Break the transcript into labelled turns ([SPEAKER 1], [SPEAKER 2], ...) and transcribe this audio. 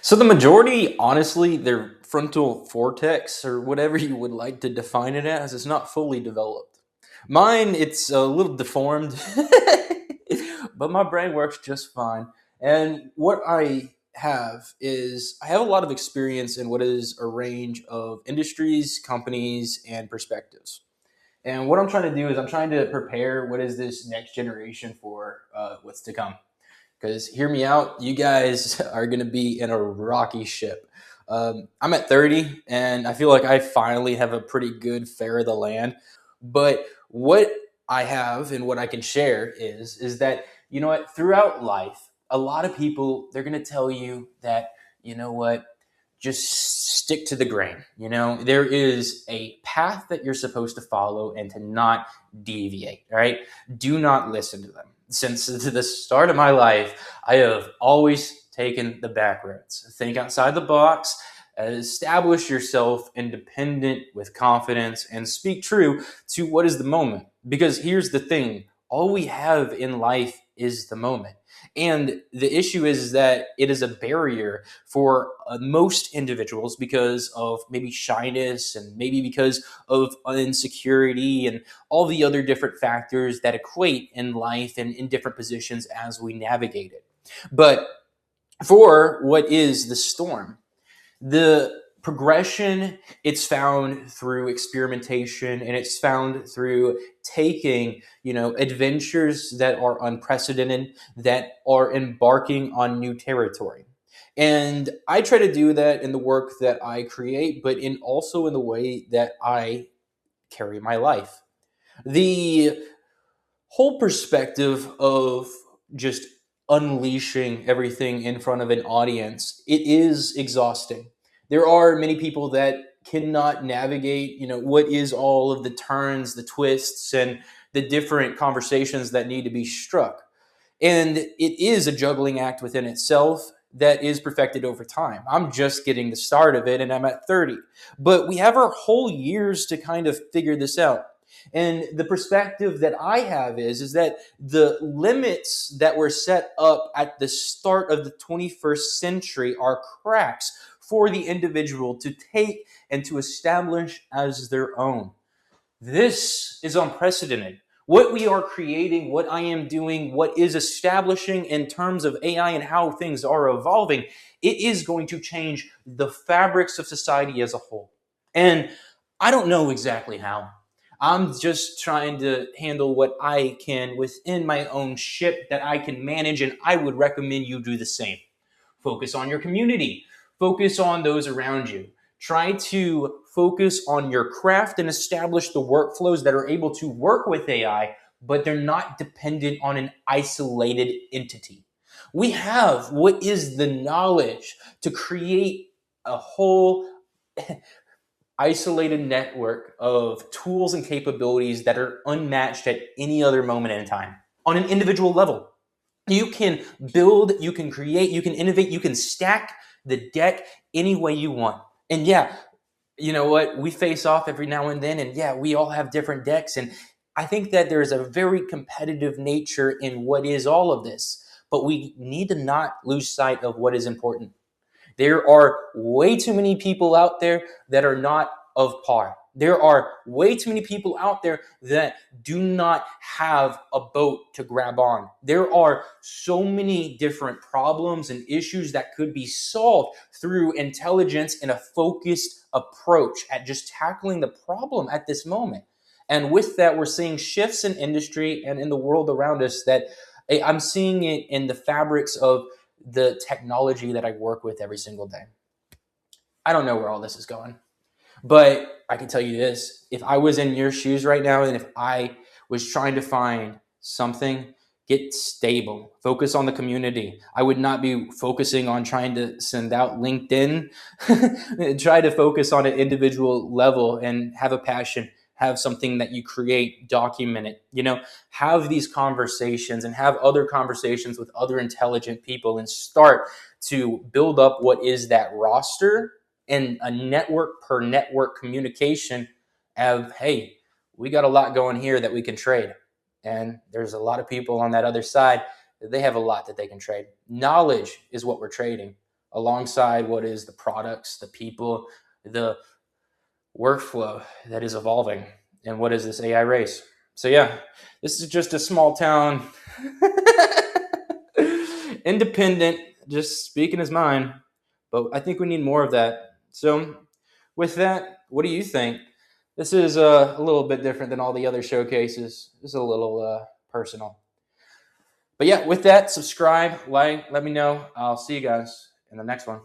[SPEAKER 1] So the majority, honestly, their frontal cortex or whatever you would like to define it as is not fully developed. Mine, it's a little deformed, but my brain works just fine. And what I have is I have a lot of experience in what is a range of industries, companies, and perspectives. And what I'm trying to do is I'm trying to prepare what is this next generation for what's to come. Because hear me out, you guys are going to be in a rocky ship. I'm at 30, and I feel like I finally have a pretty good fare of the land. But what I have and what I can share is that you know what throughout life, a lot of people they're going to tell you that you know what just stick to the grain. You know, there is a path that you're supposed to follow and to not deviate, right? Do not listen to them. Since the start of my life, I have always taken the back roads. Think outside the box, establish yourself independent with confidence, and speak true to what is the moment. Because here's the thing all we have in life is the moment. And the issue is that it is a barrier for most individuals because of maybe shyness and maybe because of insecurity and all the other different factors that equate in life and in different positions as we navigate it. But for what is the storm? The progression, it's found through experimentation, and it's found through taking adventures that are unprecedented, that are embarking on new territory. And I try to do that in the work that I create, but in also in the way that I carry my life. The whole perspective of just unleashing everything in front of an audience, it is exhausting. There are many people that cannot navigate, what is all of the turns, the twists, and the different conversations that need to be struck. And it is a juggling act within itself that is perfected over time. I'm just getting the start of it and I'm at 30. But we have our whole years to kind of figure this out. And the perspective that I have is that the limits that were set up at the start of the 21st century are cracks for the individual to take and to establish as their own. This is unprecedented. What we are creating, what I am doing, what is establishing in terms of AI and how things are evolving, it is going to change the fabrics of society as a whole. And I don't know exactly how. I'm just trying to handle what I can within my own ship that I can manage, and I would recommend you do the same. Focus on your community, focus on those around you. Try to focus on your craft and establish the workflows that are able to work with AI, but they're not dependent on an isolated entity. We have what is the knowledge to create a whole isolated network of tools and capabilities that are unmatched at any other moment in time on an individual level. You can build, you can create, you can innovate, you can stack the deck any way you want. And yeah, you know what? We face off every now and then, and yeah, we all have different decks. And I think that there's a very competitive nature in what is all of this, but we need to not lose sight of what is important. There are way too many people out there that are not of par. There are way too many people out there that do not have a boat to grab on. There are so many different problems and issues that could be solved through intelligence and a focused approach at just tackling the problem at this moment. And with that, we're seeing shifts in industry and in the world around us that I'm seeing it in the fabrics of the technology that I work with every single day. I don't know where all this is going, but I can tell you this. If I was in your shoes right now and if I was trying to find something, get stable, focus on the community. I would not be focusing on trying to send out LinkedIn. Try to focus on an individual level and have a passion, have something that you create, document it, have these conversations and have other conversations with other intelligent people and start to build up what is that roster and a network per network communication of, hey, we got a lot going here that we can trade. And there's a lot of people on that other side, they have a lot that they can trade. Knowledge is what we're trading. alongside what is the products, the people, the workflow that is evolving, and what is this AI race. So yeah, this is just a small town, independent, just speaking his mind. But I think we need more of that. So with that, what do you think? This is a little bit different than all the other showcases. This is a little personal. But yeah, with that, subscribe, like, let me know. I'll see you guys in the next one.